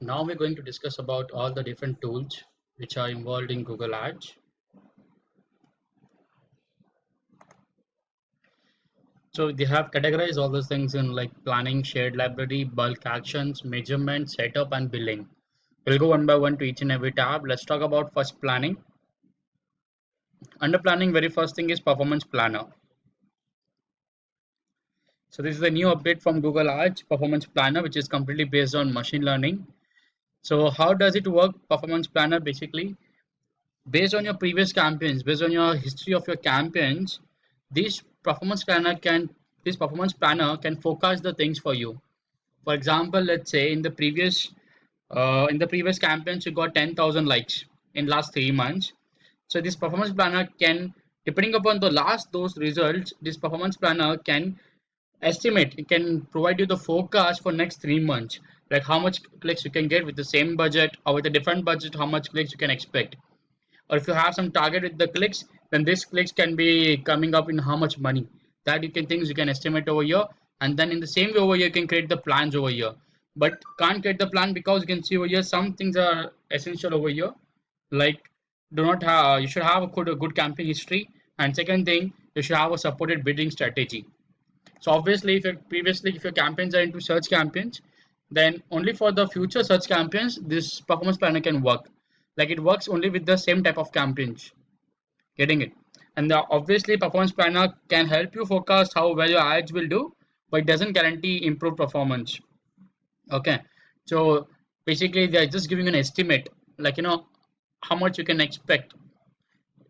Now we're going to discuss about all the different tools which are involved in Google Ads. So they have categorized all those things in like planning, shared library, bulk actions, measurement, setup, and billing. We'll go one by one to each and every tab. Let's talk about first planning. Under planning, very first thing is performance planner. So this is a new update from Google Ads Performance Planner, which is completely based on machine learning. So how does it work? Performance Planner basically based on your previous campaigns, based on your history of your campaigns, this performance planner can this performance planner can forecast the things for you. For example, let's say in the previous campaigns you got 10,000 likes in last 3 months. So this performance planner can, depending upon the last those results, this performance planner can estimate. It can provide you the forecast for next 3 months, like how much clicks you can get with the same budget or with a different budget, how much clicks you can expect. Or if you have some target with the clicks, then this clicks can be coming up in how much money that you can things you can estimate over here. And then in the same way over here you can create the plans over here, but can't create the plan because you can see over here some things are essential over here, like do not have you should have a good campaign history, and second thing, you should have a supported bidding strategy. So obviously, if your campaigns are into search campaigns, then only for the future search campaigns, this performance planner can work. Like it works only with the same type of campaigns. Getting it? And obviously, performance planner can help you forecast how well your ads will do, but it doesn't guarantee improved performance. Okay. So basically, they're just giving an estimate, like how much you can expect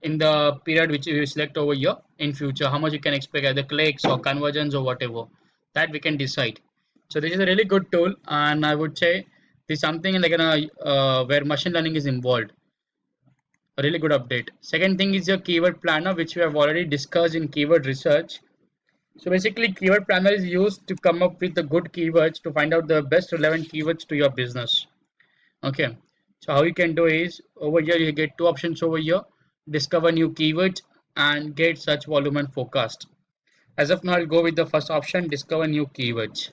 in the period which you select over here in future, how much you can expect either clicks or conversions or whatever, that we can decide. So this is a really good tool, and I would say this is something like where machine learning is involved. A really good update. Second thing is your keyword planner, which we have already discussed in keyword research. So basically, keyword planner is used to come up with the good keywords to find out the best relevant keywords to your business. Okay, so how you can do is over here you get two options over here: discover new keywords and get search volume and forecast. As of now, I'll go with the first option, discover new keywords.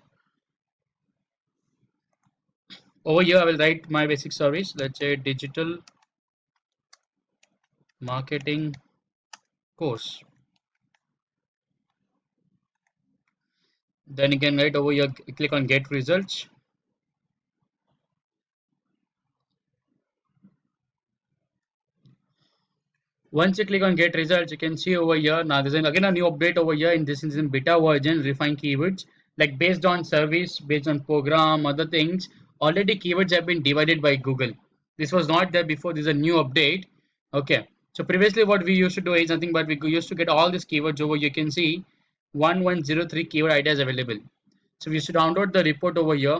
Over here I will write my basic service, let's say digital marketing course. Then you can write over here, click on get results. Once you click on get results, you can see over here now there's again a new update over here. In this is in beta version, refine keywords, like based on service, based on program, other things. Already keywords have been divided by Google. This was not there before. This is a new update. Okay, so previously what we used to do is nothing but we used to get all these keywords over. You can see 1103 keyword ideas available. So we used to download the report over here,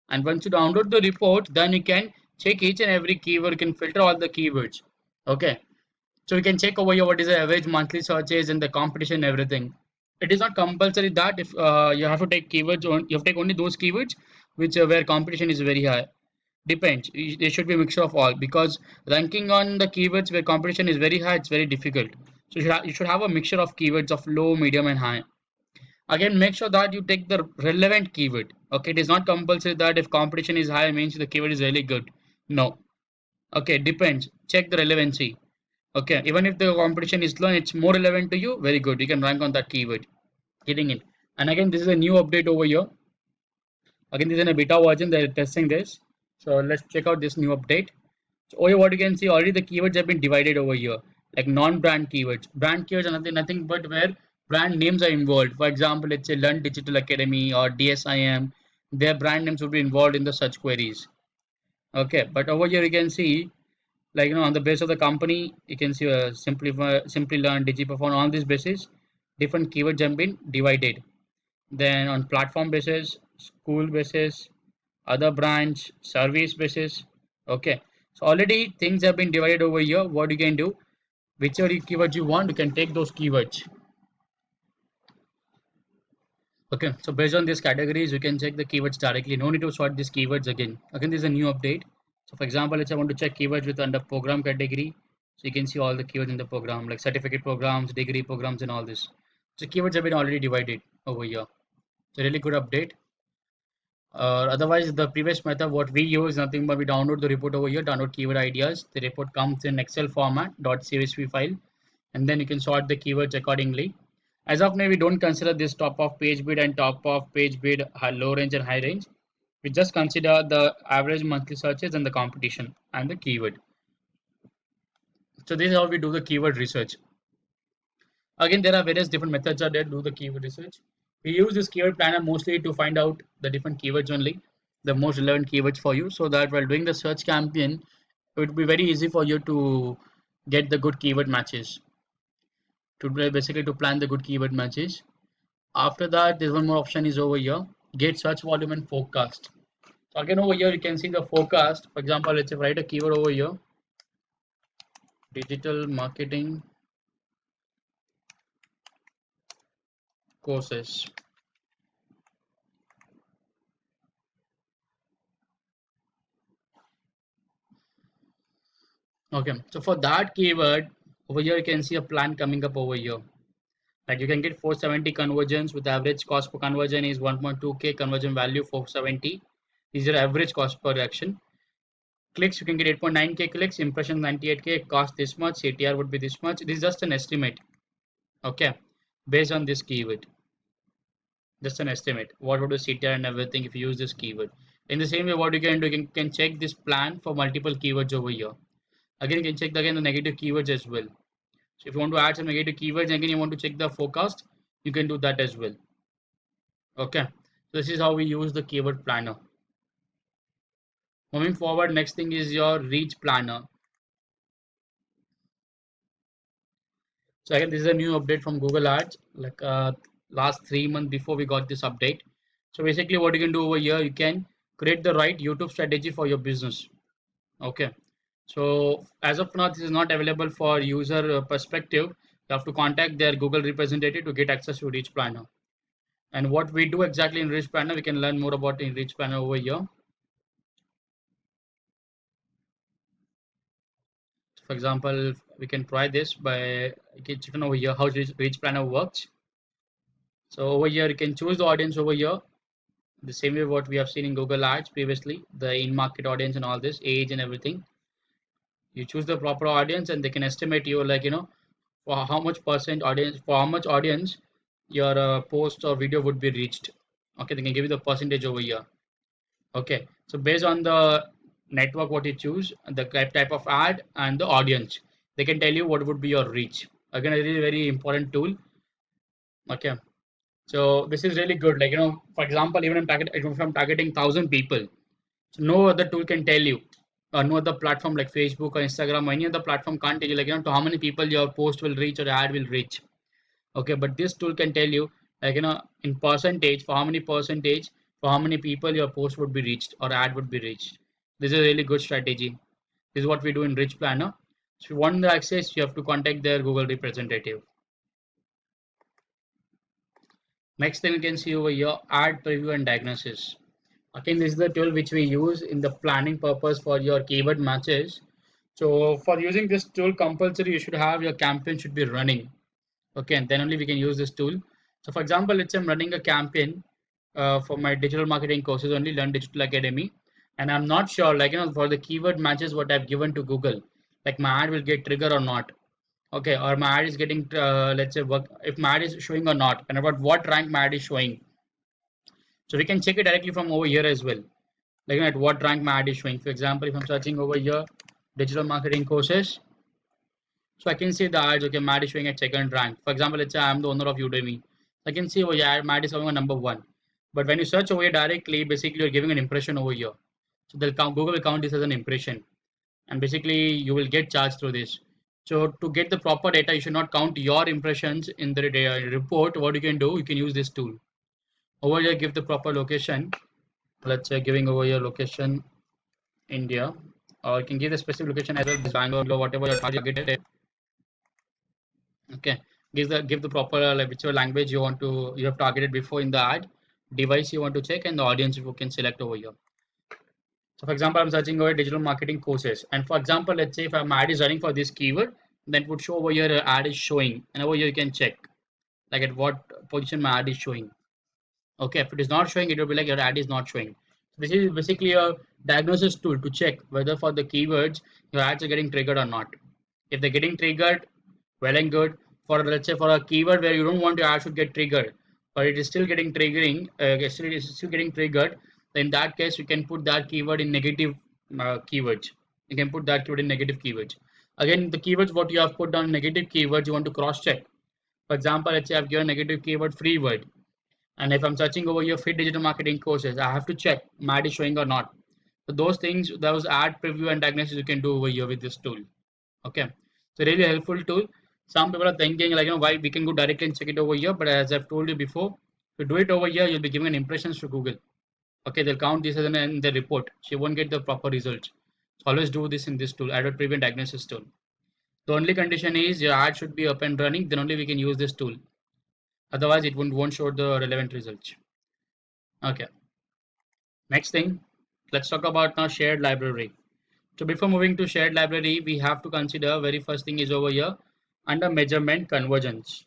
and once you download the report, then you can check each and every keyword. You can filter all the keywords. Okay, so we can check over here what is the average monthly searches and the competition and everything. It is not compulsory that if you have to take keywords on, you have to take only those keywords which where competition is very high. Depends. There should be a mixture of all, because ranking on the keywords where competition is very high, it's very difficult. So you should have a mixture of keywords of low, medium, and high. Again, make sure that you take the relevant keyword. Okay, it is not compulsory that if competition is high means the keyword is really good. No. Okay, depends. Check the relevancy. Okay, even if the competition is low, it's more relevant to you. Very good. You can rank on that keyword. Getting it. And again, this is a new update over here. Again, this is in a beta version. They're testing this. So let's check out this new update. So over here, what you can see already the keywords have been divided over here, like non-brand keywords. Brand keywords are nothing but where brand names are involved. For example, let's say Learn Digital Academy or DSIM. Their brand names will be involved in the search queries. Okay, but over here you can see, like on the base of the company, you can see simply learn, digiperform, on this basis different keywords have been divided. Then on platform basis, school basis, other branch, service basis. Okay, so already things have been divided over here. What you can do, whichever keywords you want, you can take those keywords. Okay, so based on these categories, you can check the keywords directly. No need to sort these keywords again. Again, this is a new update. So for example, let's say I want to check keywords with under program category. So you can see all the keywords in the program, like certificate programs, degree programs, and all this. So keywords have been already divided over here. It's a really good update. Otherwise, the previous method what we use nothing but we download the report over here, download keyword ideas. The report comes in Excel format .csv file, and then you can sort the keywords accordingly. As of now, we don't consider this top of page bid and top of page bid, low range and high range. We just consider the average monthly searches and the competition and the keyword. So this is how we do the keyword research. Again, there are various different methods out there to do the keyword research. We use this keyword planner mostly to find out the different keywords only, the most relevant keywords for you, so that while doing the search campaign, it would be very easy for you to get the good keyword matches. To basically to plan the good keyword matches. After that, there's one more option is over here, get search volume and forecast. So again over here you can see the forecast. For example, let's write a keyword over here, digital marketing courses. Okay, so for that keyword over here you can see a plan coming up over here. Like you can get 470 conversions with average cost per conversion is 1.2k, conversion value 470. These are average cost per action. Clicks you can get 8.9k clicks, impression 98k, cost this much, CTR would be this much. This is just an estimate. Okay, based on this keyword. Just an estimate. What would be CTR and everything if you use this keyword. In the same way, what you can do, you can check this plan for multiple keywords over here. Again, you can check again the negative keywords as well. So if you want to add some negative keywords, again you want to check the forecast, you can do that as well. Okay, so this is how we use the keyword planner. Moving forward, next thing is your reach planner. So again, this is a new update from Google Ads, like last 3 months before we got this update. So basically what you can do over here, you can create the right YouTube strategy for your business. Okay, so as of now, this is not available for user perspective. You have to contact their Google representative to get access to Reach Planner. And what we do exactly in Reach Planner, we can learn more about in Reach Planner over here. For example, we can try this by checking over here how Reach Planner works. So over here, you can choose the audience over here. The same way what we have seen in Google Ads previously, the in-market audience and all this, age and everything. You choose the proper audience and they can estimate you like, for how much audience your post or video would be reached. Okay, they can give you the percentage over here. Okay, so based on the network what you choose, the type of ad and the audience, they can tell you what would be your reach. Again, a really very important tool. Okay, so this is really good. Like, for example, even if I'm targeting 1,000 people, so no other tool can tell you, or no other platform like Facebook or Instagram or any other platform can't tell you, like, to how many people your post will reach or ad will reach. Okay, but this tool can tell you, like, in percentage, for how many percentage, for how many people your post would be reached or ad would be reached. This is a really good strategy. This is what we do in Rich Planner. So if you want the access, you have to contact their Google representative. Next thing you can see over here, ad preview and diagnosis. Again, this is the tool which we use in the planning purpose for your keyword matches. So for using this tool, compulsory you should have your campaign should be running. Okay, and then only we can use this tool. So for example, let's say I'm running a campaign for my digital marketing courses only, Learn Digital Academy, and I'm not sure, like, for the keyword matches what I've given to Google, like my ad will get trigger or not. Okay, or my ad is getting let's say if my ad is showing or not, and about what rank my ad is showing. So we can check it directly from over here as well, like at what rank my ad is showing. For example, if I'm searching over here digital marketing courses, so I can see the ads. Okay, my ad is showing at second rank. For example, let's say I'm the owner of Udemy. I can see over here my ad is showing on number 1. But when you search over here directly, basically you're giving an impression over here. So Google will count this as an impression, and basically you will get charged through this. So to get the proper data, you should not count your impressions in the report. What you can do, you can use this tool. Over here, give the proper location. Let's say giving over here location India, or you can give the specific location as well, Bangalore, whatever your target is. Okay, give the proper like whichever language you have targeted before in the ad, device you want to check, and the audience you can select over here. So for example, I'm searching over digital marketing courses, and for example, let's say if my ad is running for this keyword, then it would show over here ad is showing, and over here you can check like at what position my ad is showing. Okay, if it is not showing, it will be like your ad is not showing. This is basically a diagnosis tool to check whether for the keywords your ads are getting triggered or not. If they're getting triggered, well and good. For let's say for a keyword where you don't want your ad should get triggered, but it is still getting triggering, it is still getting triggered, then in that case you can put that keyword in negative keywords. You can put that keyword in negative keywords. Again, the keywords what you have put down negative keywords you want to cross check. For example, let's say I've given negative keyword free word, and if I'm searching over your free digital marketing courses, I have to check my ad is showing or not. So those things, those ad preview and diagnosis you can do over here with this tool. Okay, so really helpful tool. Some people are thinking like, why we can go directly and check it over here, but as I've told you before, to do it over here, you'll be giving an impressions to Google. Okay, they'll count this as in the report, so you won't get the proper results. So always do this in this tool, ad preview and diagnosis tool. The only condition is your ad should be up and running, then only we can use this tool. Otherwise, it won't show the relevant results. Okay, next thing, let's talk about now shared library. So before moving to shared library, we have to consider very first thing is over here under measurement convergence.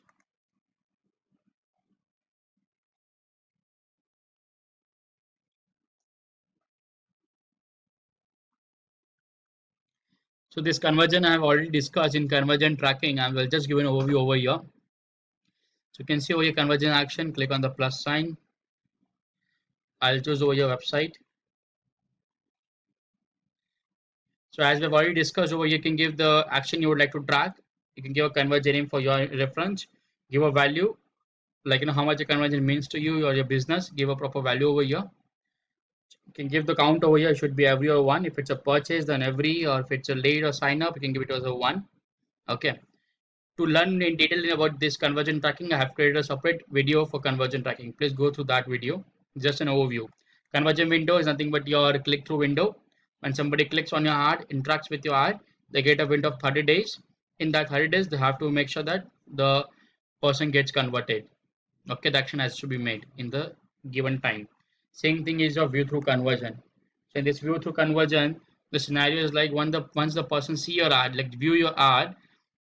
So this conversion I have already discussed in conversion tracking. I will just give an overview over here. So you can see over here conversion action, click on the plus sign. I'll choose over your website. So as we've already discussed over here, you can give the action you would like to track. You can give a conversion name for your reference, give a value, like how much a conversion means to you or your business, give a proper value over here. You can give the count over here, it should be every or one. If it's a purchase, then every, or if it's a lead or sign up, you can give it as a one. Okay. To learn in detail about this conversion tracking, I have created a separate video for conversion tracking. Please go through that video. Just an overview. Conversion window is nothing but your click-through window. When somebody clicks on your ad, interacts with your ad, they get a window of 30 days. In that 30 days, they have to make sure that the person gets converted. Okay, the action has to be made in the given time. Same thing is your view through conversion. So in this view through conversion, the scenario is like once the person see your ad, like view your ad,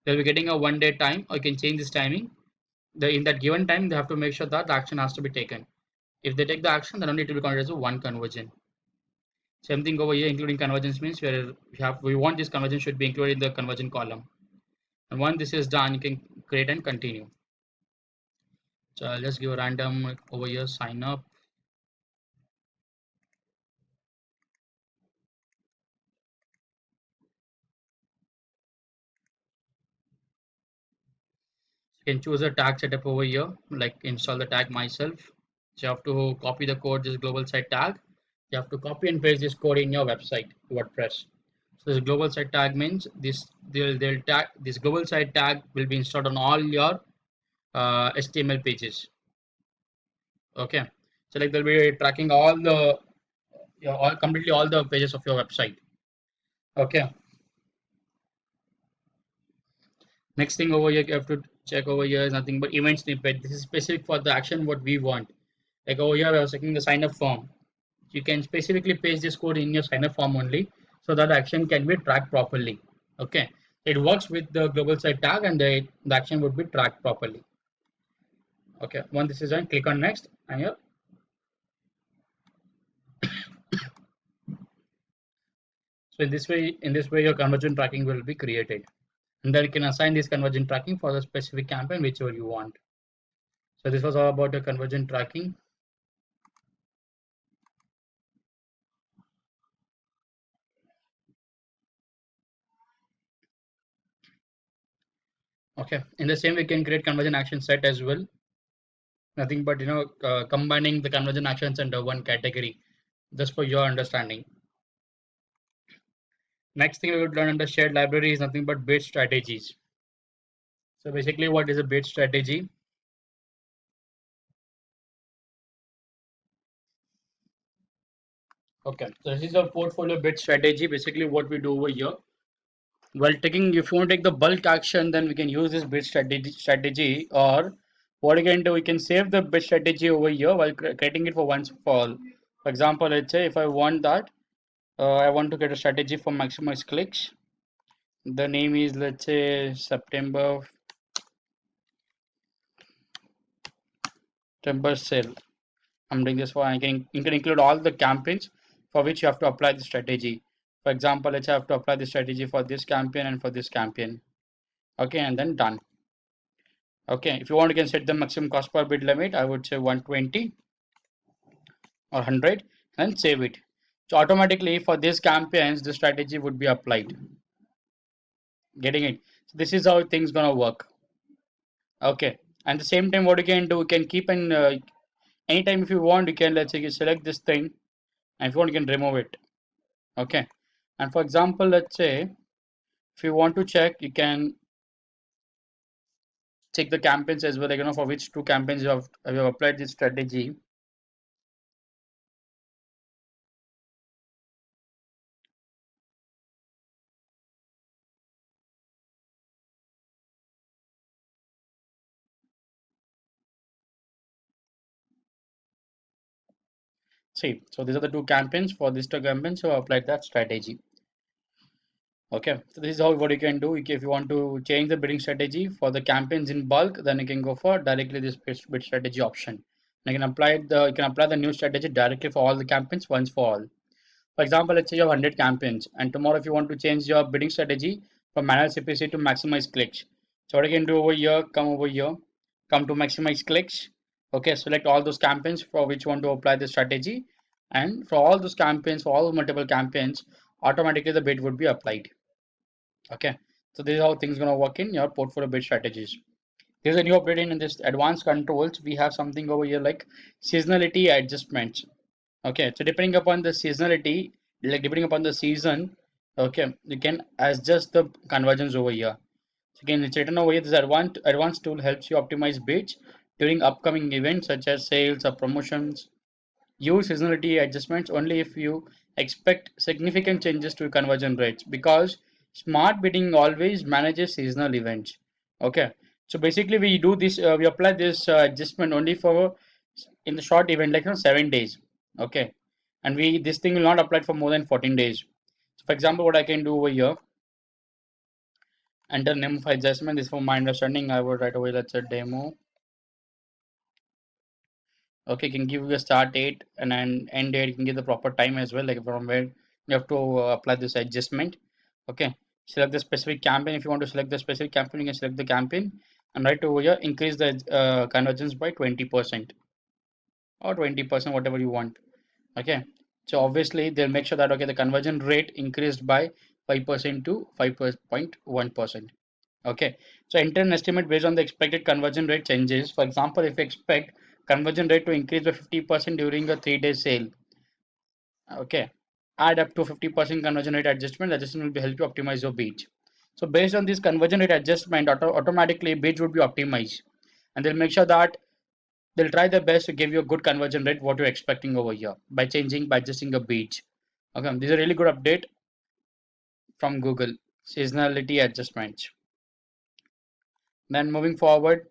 they'll be getting a 1 day time, or you can change this timing. In that given time, they have to make sure that the action has to be taken. If they take the action, then only it will be counted as a one conversion. Same thing over here, including conversions means where we want this conversion should be included in the conversion column. And once this is done, you can create and continue. So I'll just give a random over here sign up. You can choose a tag setup over here, like install the tag myself. So you have to copy the code, this global site tag. You have to copy and paste this code in your website, WordPress. So this global site tag means they'll tag this global site tag will be installed on all your HTML pages. Okay, so like they'll be tracking all the completely all the pages of your website. Okay. Next thing over here you have to check over here is nothing but event snippet. This is specific for the action what we want. Like over here, I was checking the sign up form. You can specifically paste this code in your sign up form only so that the action can be tracked properly. Okay, it works with the global site tag and the action would be tracked properly. Okay, once this is done, click on next and here. So in this way, your conversion tracking will be created, and then you can assign this conversion tracking for the specific campaign whichever you want. So this was all about the conversion tracking. Okay, in the same we can create conversion action set as well. Nothing but combining the conversion actions under one category, just for your understanding. Next thing we would learn under shared library is nothing but bid strategies. So basically, what is a bid strategy? Okay, so this is a portfolio bid strategy. Basically, what we do over here, while taking, if you want to take the bulk action, then we can use this bid strategy, or what we can do, we can save the bid strategy over here while creating it for once for all. For example, let's say if I want that, I want to get a strategy for maximize clicks. The name is, let's say, September sale. I'm doing this for, you can include all the campaigns. for which you have to apply the strategy. For example, let's have to apply the strategy for this campaign and for this campaign. Okay, and then done. Okay, if you want, you can set the maximum cost per bid limit. I would say 120 or 100 and save it. So automatically for these campaigns, the strategy would be applied. Getting it? So this is how things gonna work. Okay, and the same time, what you can do, you can keep an anytime if you want, you can, let's say, you select this thing, and if you want, you can remove it. Okay, and for example, let's say if you want to check, you can check the campaigns as well, like, for which two campaigns you have applied this strategy. See, so these are the two campaigns. For these two campaigns, so I applied that strategy. Okay, so this is how what you can do. If you want to change the bidding strategy for the campaigns in bulk, then you can go for directly this bid strategy option. And you can apply the new strategy directly for all the campaigns once for all. For example, let's say you have 100 campaigns, and tomorrow if you want to change your bidding strategy from manual CPC to maximize clicks, so what you can do over here, come to maximize clicks. Okay, select all those campaigns for which you want to apply the strategy, and for all those campaigns, for all multiple campaigns, automatically the bid would be applied. Okay, so this is how things gonna work in your portfolio bid strategies. There's a new update in this advanced controls. We have something over here like seasonality adjustments. Okay, so depending upon the seasonality, like depending upon the season, okay, you can adjust the conversions over here. So again, it's written over here. This advanced tool helps you optimize bids during upcoming events such as sales or promotions. Use seasonality adjustments only if you expect significant changes to conversion rates, because smart bidding always manages seasonal events. Okay, so basically we do this, we apply this adjustment only for in the short event, like 7 days. Okay, and we this thing will not apply for more than 14 days. So for example, what I can do over here, enter name of adjustment. This for my understanding, I would right away, let's say demo. Okay, can give you a start date and an end date. You can give the proper time as well, like from where you have to apply this adjustment. Okay, select the specific campaign. If you want to select the specific campaign, you can select the campaign, and right over here increase the conversions by 20% or 20%, whatever you want. Okay, so obviously they'll make sure that, okay, the conversion rate increased by 5% to 5.1%. Okay, so enter an estimate based on the expected conversion rate changes. For example, if you expect conversion rate to increase by 50% during a 3-day sale, okay, add up to 50% conversion rate adjustment. The adjustment will be help you optimize your bids. So based on this conversion rate adjustment, automatically bids would be optimized, and they'll make sure that they'll try their best to give you a good conversion rate what you're expecting over here by adjusting your bids. Okay, this is a really good update from Google, seasonality adjustments. Then moving forward,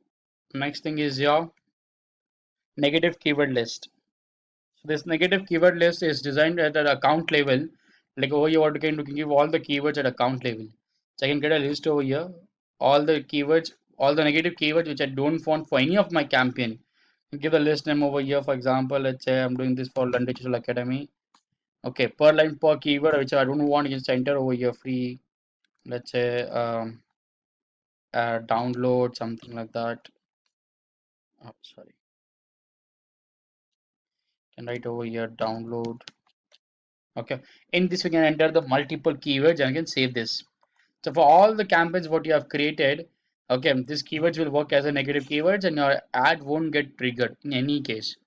next thing is your negative keyword list. So this negative keyword list is designed at an account level. Like over here, what you can do, you can give all the keywords at account level. So I can get a list over here, all the keywords, all the negative keywords which I don't want for any of my campaign. Give the list name over here. For example, let's say I'm doing this for London Digital Academy. Okay, per line per keyword which I don't want, you can just enter over here free. Let's say download, something like that. Oh, sorry. Can write over here download. Okay, in this we can enter the multiple keywords and you can save this. So for all the campaigns what you have created, okay, these keywords will work as a negative keywords and your ad won't get triggered in any case.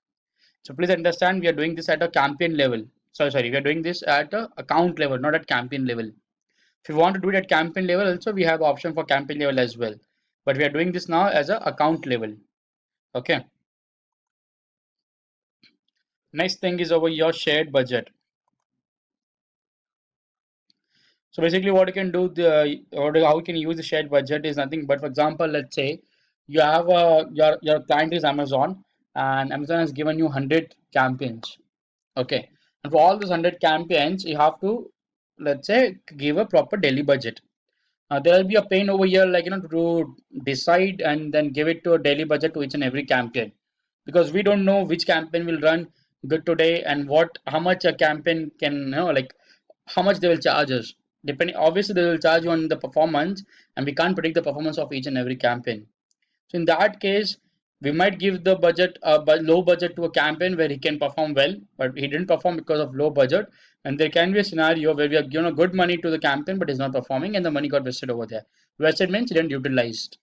So please understand, we are doing this at a campaign level. Sorry, we are doing this at a account level, not at campaign level. If you want to do it at campaign level, also we have option for campaign level as well. But we are doing this now as a account level. Okay. Next thing is over your shared budget. So basically what you can do, how you can use the shared budget is nothing but, for example, let's say you have your client is Amazon, and Amazon has given you 100 campaigns. Okay, and for all those 100 campaigns you have to, let's say, give a proper daily budget. There will be a pain over here, like, to decide and then give it to a daily budget to each and every campaign, because we don't know which campaign will run good today, and what how much a campaign can, like how much they will charge us. Depending, obviously they will charge you on the performance, and we can't predict the performance of each and every campaign. So in that case, we might give the budget, low budget to a campaign where he can perform well, but he didn't perform because of low budget. And there can be a scenario where we have given a good money to the campaign, but he's not performing, and the money got wasted over there. Wasted means he didn't utilized.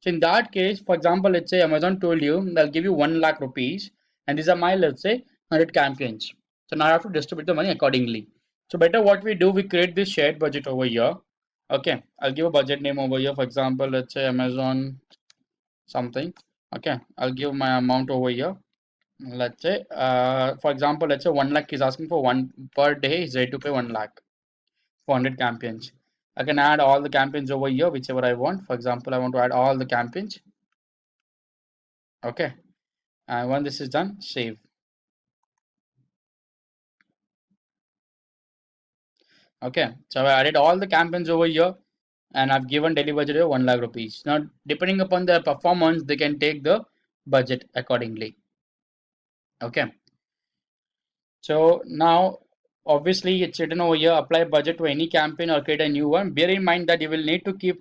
So in that case, for example, let's say Amazon told you they'll give you 1 lakh rupees, and these are my, let's say, 100 campaigns. So now I have to distribute the money accordingly. So better what we do, we create this shared budget over here. Okay, I'll give a budget name over here. For example, let's say Amazon something. Okay, I'll give my amount over here. Let's say, for example, let's say 1 lakh is asking for one per day. He's ready to pay 1 lakh for 100 campaigns. I can add all the campaigns over here, whichever I want. For example, I want to add all the campaigns. Okay, and when this is done, save. Okay, so I added all the campaigns over here, and I've given daily budget of 1 lakh rupees. Now, depending upon their performance, they can take the budget accordingly. Okay. So now, obviously, it's written over here, apply budget to any campaign or create a new one. Bear in mind that you will need to keep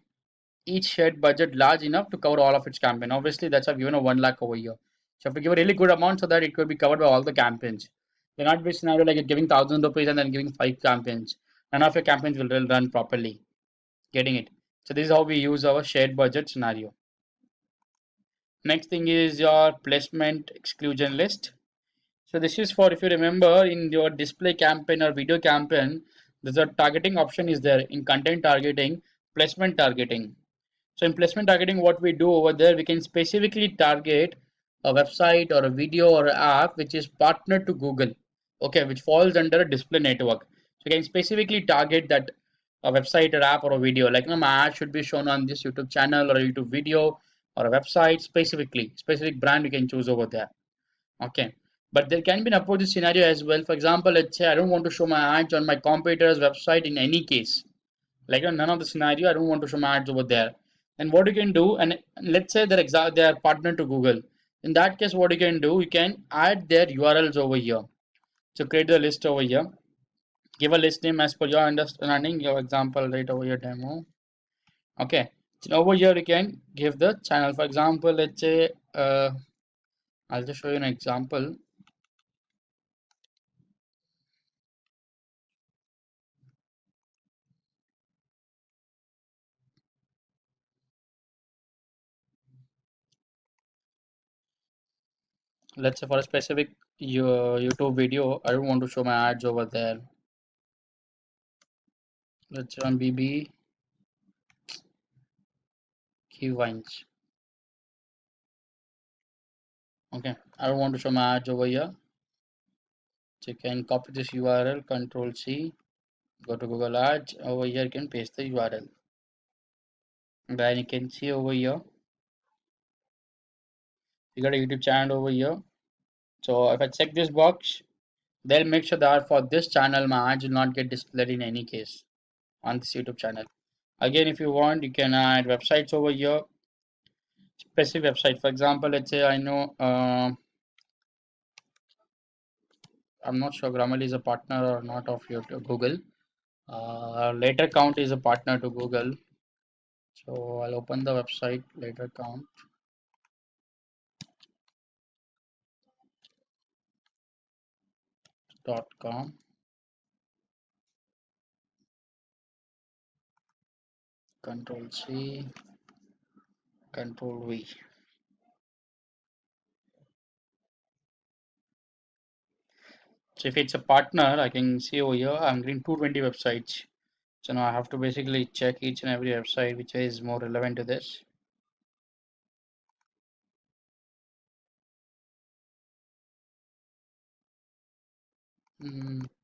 each shared budget large enough to cover all of its campaign. Obviously, that's why I've given a 1 lakh over here. So you have to give a really good amount so that it could be covered by all the campaigns. There not be scenario like giving 1,000 rupees and then giving 5 campaigns. None of your campaigns will run properly. Getting it? So this is how we use our shared budget scenario. Next thing is your placement exclusion list. So this is for, if you remember, in your display campaign or video campaign, there's a targeting option is there in content targeting, placement targeting. So in placement targeting, what we do over there, we can specifically target a website or a video or an app which is partnered to Google, okay, which falls under a display network. So you can specifically target that a website or app or a video. Like, my ad should be shown on this YouTube channel or a YouTube video or a website specifically. Specific brand you can choose over there. Okay, but there can be an opposite scenario as well. For example, let's say I don't want to show my ads on my competitor's website in any case. Like, none of the scenario, I don't want to show my ads over there. And what you can do, and let's say they are partnered to Google. In that case, what you can do, you can add their URLs over here. So create the list over here. Give a list name as per your understanding. Your example right over here, demo. Okay. So over here you can give the channel. For example, let's say I'll just show you an example. Let's say for a specific YouTube video, I don't want to show my ads over there. Let's say on BB Keywines. Okay, I don't want to show my ads over here. So you can copy this URL, Control C, go to Google Ads. Over here, you can paste the URL. Then you can see over here, you got a YouTube channel over here. So if I check this box, they'll make sure that for this channel, my ads will not get displayed in any case on this YouTube channel. Again, if you want, you can add websites over here, specific website. For example, let's say I know, I'm not sure Grammarly is a partner or not of your Google. Later Count is a partner to Google. So I'll open the website latercount.com. Control C, Control V. So if it's a partner, I can see over here I'm getting 220 websites. So now I have to basically check each and every website which is more relevant to this.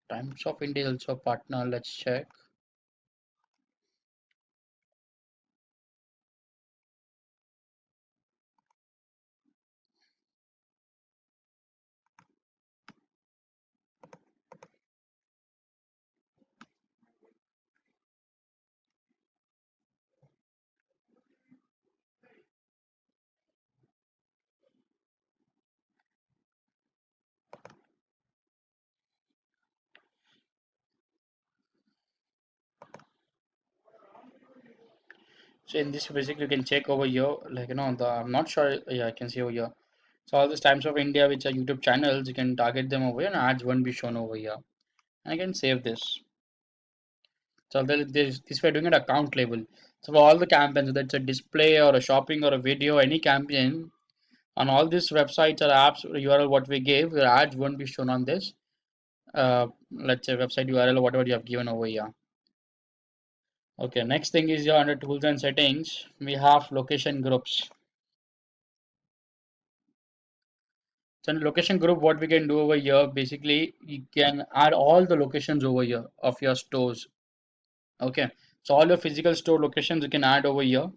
Times of India is also a partner. Let's check. So in this basically you can check over here, like the I'm not sure. Yeah, I can see over here. So all these Times of India, which are YouTube channels, you can target them over here, and ads won't be shown over here. And I can save this. So this we're doing at account level. So for all the campaigns, whether it's a display or a shopping or a video, any campaign on all these websites or apps URL what we gave, the ads won't be shown on this. Let's say website URL or whatever you have given over here. Okay, next thing is here under tools and settings, we have location groups. So in location group, what we can do over here, basically, you can add all the locations over here of your stores. Okay, so all your physical store locations you can add over here,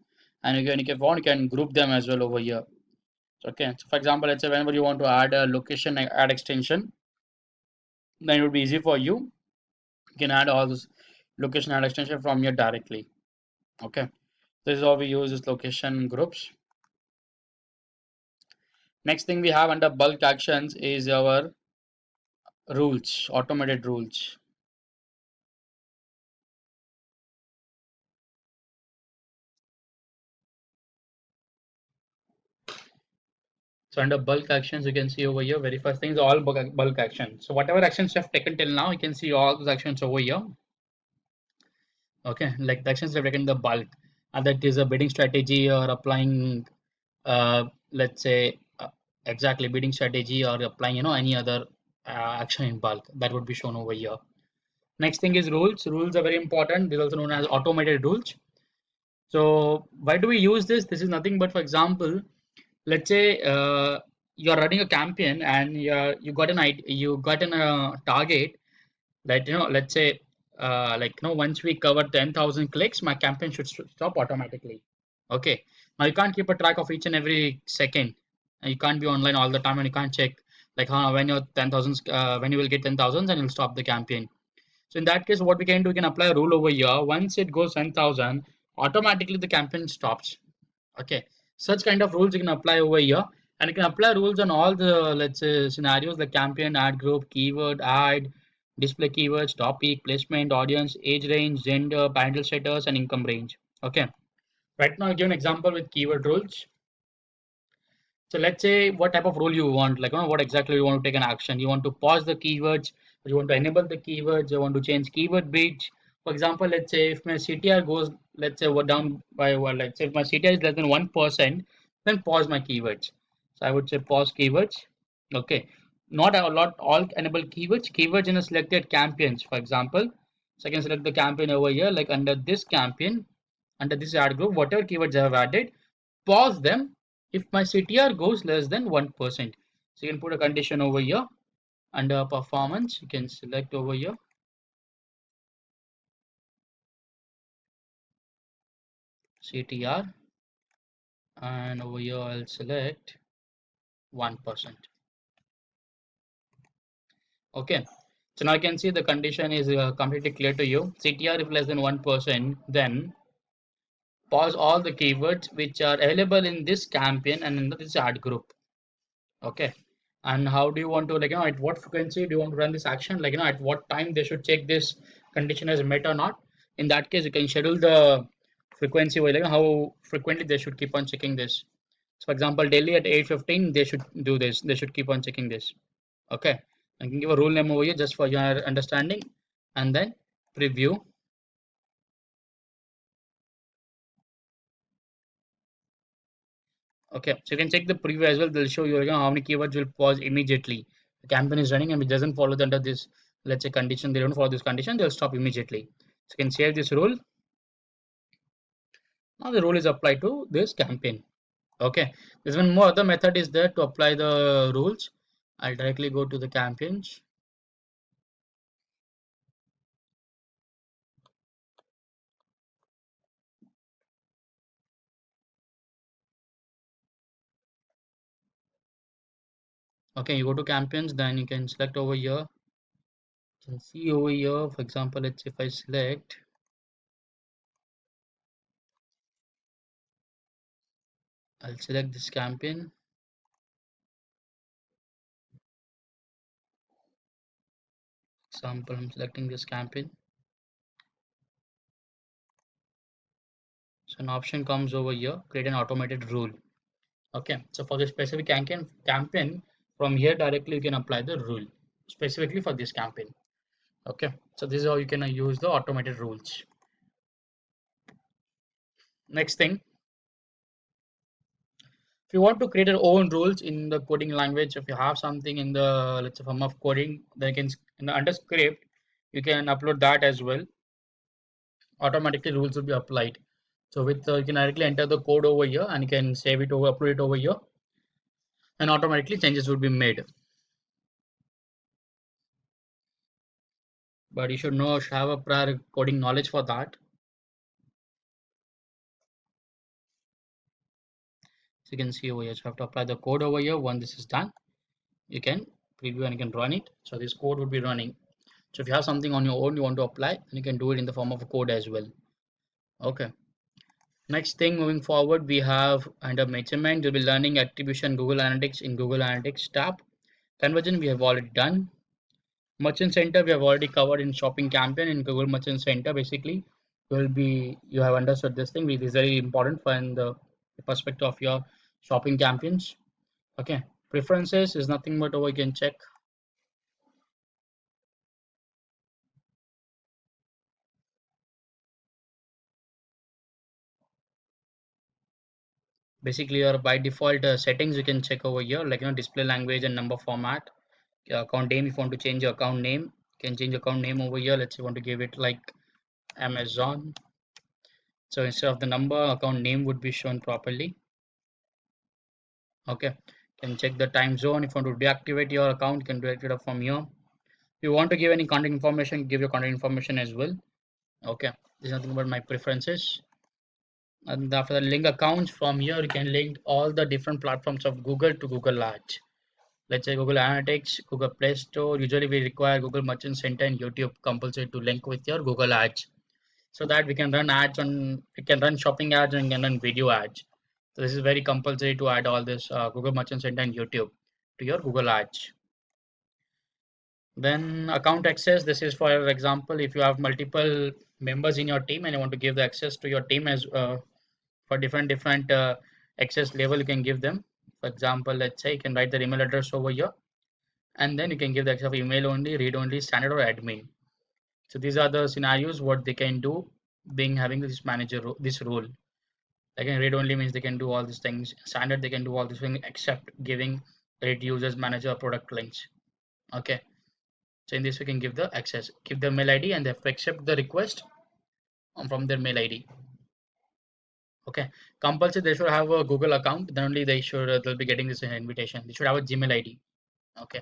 and if you want, you can group them as well over here. Okay, so for example, let's say whenever you want to add a location add extension, then it would be easy for you. You can add all this location add extension from here directly. Okay, this is how we use this location groups. Next thing we have under bulk actions is our rules, automated rules. So under bulk actions, you can see over here, very first thing is all bulk actions. So whatever actions you have taken till now, you can see all those actions over here. Okay, like the actions you have taken the bulk, and that is a bidding strategy or applying, let's say, exactly bidding strategy or applying, any other action in bulk that would be shown over here. Next thing is rules. Rules are very important. This is also known as automated rules. So why do we use this? This is nothing but, for example, let's say you're running a campaign and you got a target that let's say once we cover 10,000 clicks, my campaign should stop automatically. Okay, now you can't keep a track of each and every second, and you can't be online all the time, and you can't check like when you're 10,000 when you will get 10,000 and you'll stop the campaign. So in that case, what we can do, we can apply a rule over here. Once it goes 10,000, automatically the campaign stops. Okay, such kind of rules you can apply over here, and you can apply rules on all the, let's say, scenarios like campaign, ad group, keyword, ad, display keywords, topic, placement, audience, age range, gender, parental status, and income range. Okay, right now I'll give an example with keyword rules. So let's say what type of rule you want, like what exactly you want to take an action. You want to pause the keywords, you want to enable the keywords, you want to change keyword bridge. For example, let's say if my CTR goes, let's say we're down by what, let's say if my CTR is less than 1%, then pause my keywords. So I would say pause keywords. Okay, not a lot all enable keywords. Keywords in a selected campaigns, for example. So I can select the campaign over here, like under this campaign, under this ad group, whatever keywords I have added, pause them if my CTR goes less than 1%. So you can put a condition over here under performance. You can select over here CTR, and over here I'll select 1%. Okay. So now you can see the condition is completely clear to you. CTR if less than 1%, then pause all the keywords which are available in this campaign and in this ad group. Okay, and how do you want to, like at what frequency do you want to run this action, like at what time they should check this condition as met or not. In that case you can schedule the frequency where, like how frequently they should keep on checking this. So for example, daily at 8:15 they should do this, they should keep on checking this. Okay, I can give a rule name over here just for your understanding, and then preview. Okay, so you can check the preview as well. They'll show you, how many keywords will pause immediately. The campaign is running and it doesn't follow under this, let's say, condition. They don't follow this condition, they'll stop immediately. So you can save this rule. Now the rule is applied to this campaign. Okay, there's one more other method is there to apply the rules. I'll directly go to the campaigns. Okay, you go to campaigns, then you can select over here. You can see over here, for example, let's say if I select, I'll select this campaign. Example, I'm selecting this campaign. So So an option comes over here, create an automated rule. Okay, so for this specific campaign, from here directly you can apply the rule specifically for this campaign. Okay, so this is how you can use the automated rules. Next thing, if you want to create your own rules in the coding language, if you have something in the, let's say, form of coding, then you can in the under script you can upload that as well. Automatically rules will be applied. So with you can directly enter the code over here and you can save it over, upload it over here, and automatically changes will be made. But you should know, should have a prior coding knowledge for that. So you can see over here, so you have to apply the code over here. Once this is done, you can preview and you can run it. So this code would be running. So if you have something on your own you want to apply, then you can do it in the form of a code as well. Okay. Next thing, moving forward, we have under measurement, you'll be learning attribution Google Analytics in Google Analytics tab. Conversion we have already done. Merchant Center we have already covered in shopping campaign in Google Merchant Center. Basically, you have understood this thing. It is very important from the perspective of your shopping campaigns. Okay, preferences is nothing but over you can check. Basically, your by default settings you can check over here, like display language and number format. Account name, if you want to change your account name, you can change account name over here. Let's say you want to give it like Amazon. So instead of the number, account name would be shown properly. Okay, can check the time zone. If you want to deactivate your account, you can deactivate it from here. If you want to give any contact information, give your contact information as well. Okay, this is nothing about my preferences. And after the link accounts, from here you can link all the different platforms of Google to Google Ads. Let's say Google Analytics, Google Play Store. Usually we require Google Merchant Center and YouTube compulsory to link with your Google Ads, so that we can run ads on, we can run shopping ads and we can run video ads. So this is very compulsory to add all this Google Merchant Center and YouTube to your Google Ads. Then account access, this is for example, if you have multiple members in your team and you want to give the access to your team as for different access level, you can give them. For example, let's say you can write their email address over here, and then you can give the access of email only, read only, standard, or admin. So these are the scenarios what they can do, being having this manager this role. Again, read only means they can do all these things. Standard, they can do all these things except giving read users, manager, product links. Okay. So in this we can give the access, give the mail ID, and they have to accept the request from their mail ID. Okay. Compulsory they should have a Google account. Then only they'll be getting this invitation. They should have a Gmail ID. Okay.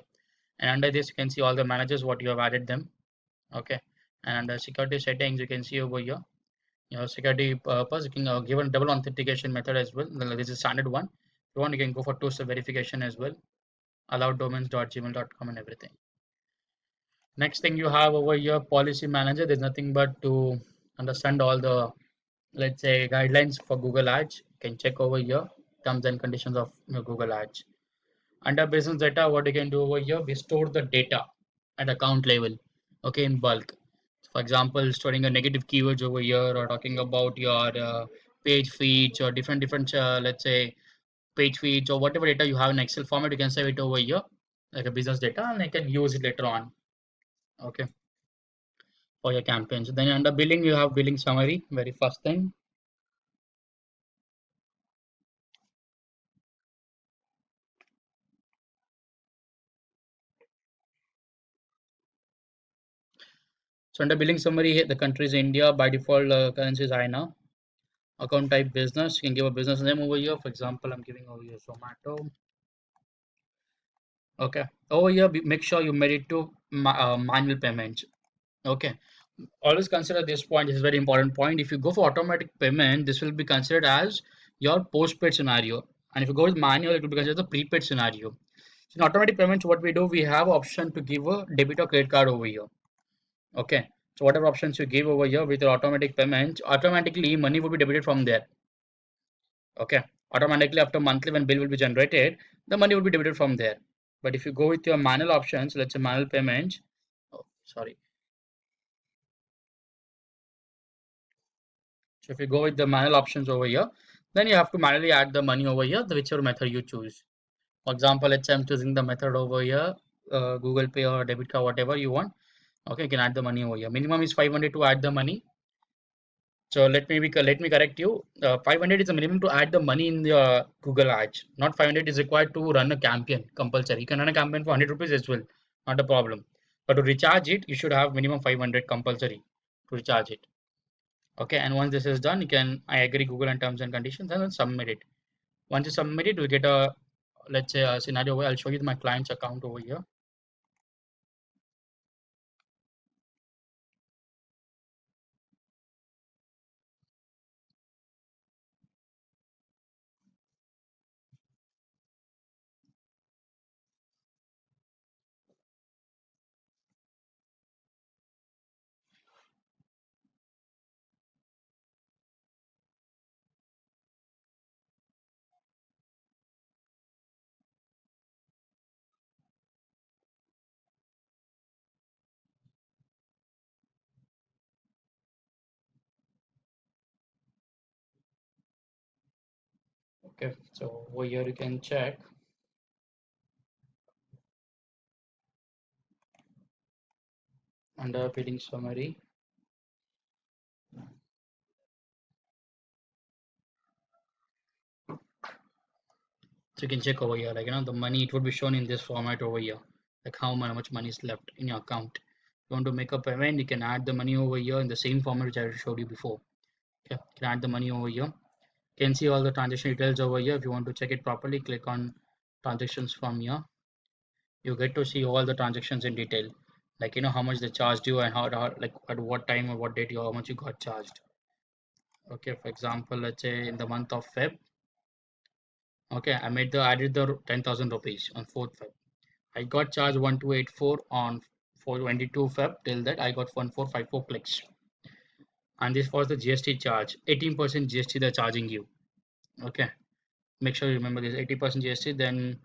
And under this you can see all the managers what you have added them. Okay. And under security settings you can see over here your security purpose, you can give a double authentication method as well. This is standard one. If you want, you can go for two-step verification as well. Allowed domains.gmail.com and everything. Next thing you have over here, policy manager. There's nothing but to understand all the, let's say, guidelines for Google Ads. You can check over here terms and conditions of your Google Ads. Under business data, what you can do over here, we store the data at account level, okay, in bulk. For example, storing a negative keywords over here, or talking about your page feeds or different let's say page feeds or whatever data you have in Excel format, you can save it over here like a business data, and I can use it later on. Okay, for your campaigns. Then under billing, you have billing summary. Very first thing. So under billing summary, the country is India. By default, currency is INR. Account type business. You can give a business name over here. For example, I'm giving over here Zomato. Okay, over here make sure you made it to manual payments. Okay, always consider this point. This is a very important point. If you go for automatic payment, this will be considered as your postpaid scenario, and if you go with manual, it will be considered the prepaid scenario. So in automatic payments, what we do, we have option to give a debit or credit card over here. Okay, so whatever options you give over here with your automatic payment, automatically money will be debited from there. Okay, automatically after monthly when bill will be generated, the money will be debited from there. But if you go with your manual options, let's say manual payments, oh, sorry. So if you go with the manual options over here, then you have to manually add the money over here, the whichever method you choose. For example, let's say I'm choosing the method over here, Google Pay or debit card, whatever you want. Okay, you can add the money over here. Minimum is 500 to add the money. So let me correct you. 500 is the minimum to add the money in the Google Ads. Not 500 is required to run a campaign compulsory. You can run a campaign for 100 rupees as well, not a problem. But to recharge it, you should have minimum 500 compulsory to recharge it. Okay, and once this is done, you can I agree Google and terms and conditions and then submit it. Once you submit it, you'll get a let's say a scenario where I'll show you my client's account over here. Okay, so over here you can check under billing summary. So you can check over here, like the money it would be shown in this format over here, like how much money is left in your account. If you want to make a payment, you can add the money over here in the same format which I showed you before. Okay, you can add the money over here. You can see all the transaction details over here. If you want to check it properly, click on transactions from here. You get to see all the transactions in detail, like how much they charged you and how like at what time or what date how much you got charged. Okay, for example, let's say in the month of Feb. Okay, I added the 10,000 rupees on 4th Feb. I got charged 1284 on 422 Feb. Till that I got 1454 clicks. And this was the GST charge. 18% GST they're charging you. Okay. Make sure you remember this 80% GST, then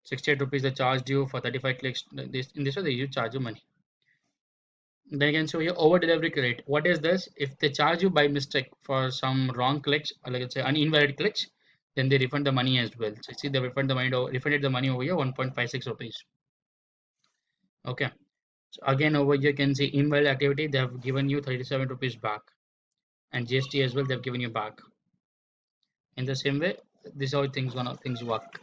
68 rupees they charged you for 35 clicks. In this way they you charge you money. Then you can show your over delivery rate. What is this? If they charge you by mistake for some wrong clicks, or like let's say invalid clicks, then they refund the money as well. So see they refunded the money over here 1.56 rupees. Okay. So again over here you can see invalid activity, they have given you 37 rupees back, and GST as well they've given you back. In the same way, this is how things work.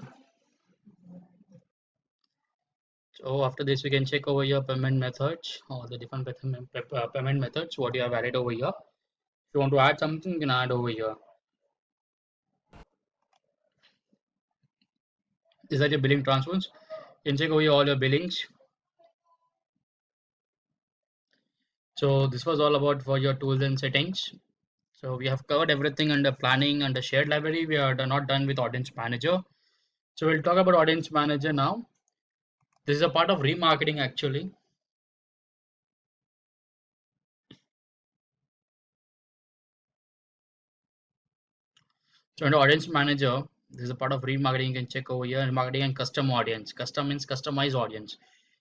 So after this we can check over your payment methods or the different payment methods what you have added over here. If you want to add something, you can add over here. These are your billing transfers. You can check over here all your billings. So this was all about for your tools and settings. So we have covered everything under planning, under shared library. We are not done with audience manager. So we'll talk about audience manager now. This is a part of remarketing actually. So under audience manager, this is a part of remarketing. You can check over here, marketing and custom audience. Custom means customized audience.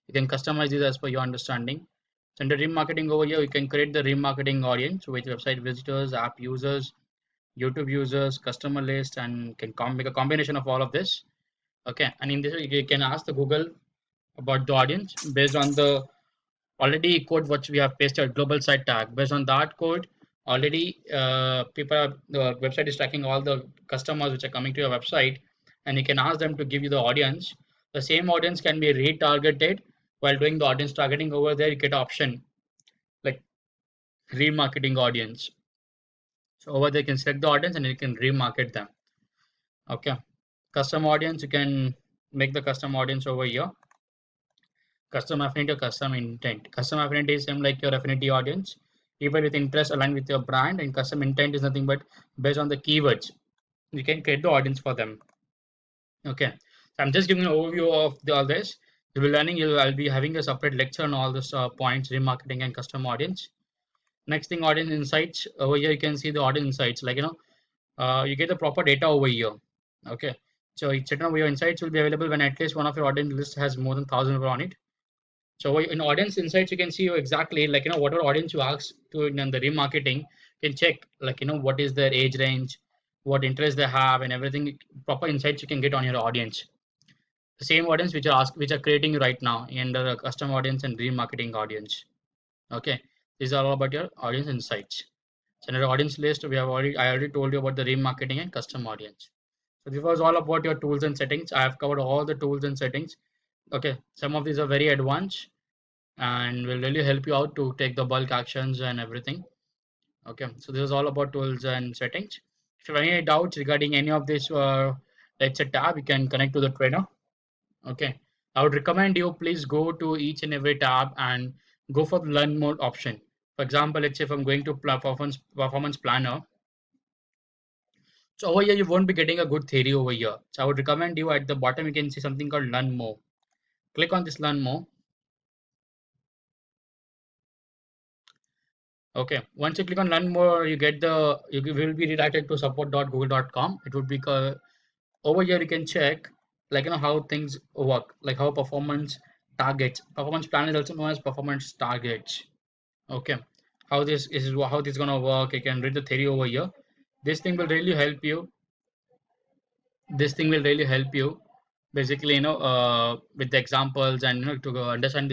You can customize this as per your understanding. So under remarketing over here, you can create the remarketing audience with website visitors, app users, YouTube users, customer list, and can make a combination of all of this. Okay, and in this you can ask the Google about the audience based on the already code which we have pasted global site tag. Based on that code, already the website is tracking all the customers which are coming to your website, and you can ask them to give you the audience. The same audience can be retargeted. While doing the audience targeting over there, you get an option like remarketing audience. So over there you can select the audience and you can remarket them. Okay, custom audience, you can make the custom audience over here. Custom affinity or custom intent. Custom affinity is same like your affinity audience, people with interest aligned with your brand, and custom intent is nothing but based on the keywords. You can create the audience for them. Okay, so I'm just giving an overview of all this. You'll be learning. I'll be having a separate lecture on all this points, remarketing and custom audience. Next thing, audience insights. Over here, you can see the audience insights. Like you get the proper data over here. Okay, so certain of your insights will be available when at least one of your audience list has more than 1,000 on it. So in audience insights, you can see exactly like whatever audience you ask to in the remarketing, you can check like what is their age range, what interests they have, and everything. Proper insights you can get on your audience. The same audience which are creating right now in the custom audience and remarketing audience. Okay, these are all about your audience insights. So in our audience list, I already told you about the remarketing and custom audience. So this was all about your tools and settings. I have covered all the tools and settings. Okay, some of these are very advanced and will really help you out to take the bulk actions and everything. Okay, so this is all about tools and settings. If you have any doubts regarding any of this, let's say tab, you can connect to the trainer. Okay, I would recommend you please go to each and every tab and go for the learn more option. For example, let's say if I'm going to performance planner, so over here you won't be getting a good theory over here. So I would recommend you at the bottom you can see something called learn more. Click on this learn more. Okay, once you click on learn more, you get you will be redirected to support.google.com. It would be over here you can check like how things work, like how performance plan is also known as performance targets. Okay, how this is gonna work. You can read the theory over here. This thing will really help you. This thing will really help you basically with the examples and to understand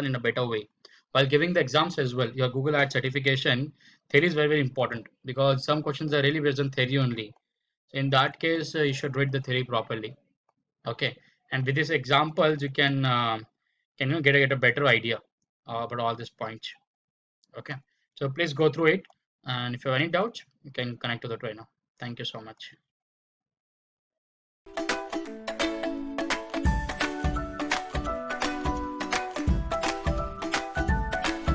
in a better way while giving the exams as well. Your Google Ads certification theory is very important because some questions are really based on theory only. So in that case, you should read the theory properly. Okay, and with these examples you can get a better idea about all these points. Okay, so please go through it, and if you have any doubts you can connect to the trainer. Thank you so much.